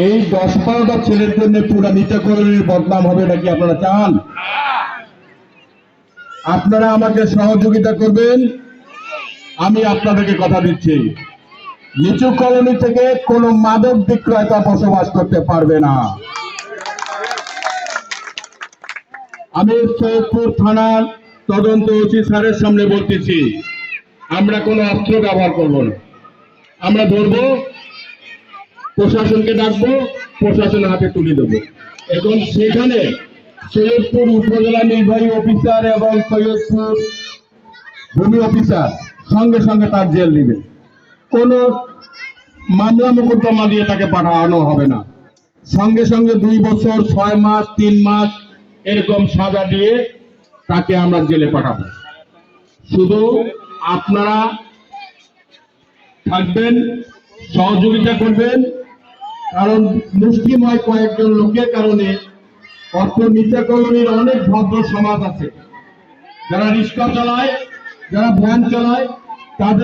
এই 10-12টা ছেলের জন্য পুরা নিত্যাকরণের বদনাম হবে নাকি আপনারা চান? আপনারা আমাকে সহযোগিতা করবেন, আমি আপনাদেরকে কথা দিচ্ছি নিচু কলোনি থেকে কোনো মাদক বিক্রেতা বসবাস করতে পারবে না। আমি সৈয়দপুর থানার তদন্ত ওসি স্যারের সামনে বলতেছি, আমরা কোনো অস্ত্র ব্যবহার করব না। আমরা ধরবো, প্রশাসনকে ডাকবো, প্রশাসনের হাতে তুলে দেবো। এখন সেখানে সৈয়দপুর উপজেলা নির্বাহী অফিসার এবং সৈয়দপুর ভূমি অফিসার সঙ্গে সঙ্গে তার জেল দিবে। কোনো মামলা মোকদ্দমা দিয়ে তাকে পাঠানো হবে না, সঙ্গে সঙ্গে 2 বছর 6 মাস 3 মাস এরকম সাজা দিয়ে তাকে আমরা জেলে পাঠাবো। শুধু আপনারা থাকবেন, সহযোগিতা করবেন, কারণ মুষ্টিময় কয়েকজন লোকের কারণে অর্থ নিচা কলোনির অনেক ভদ্র সমাজ আছে যারা রিক্সা চালায়, যারা ভ্যান চালায়, তাদের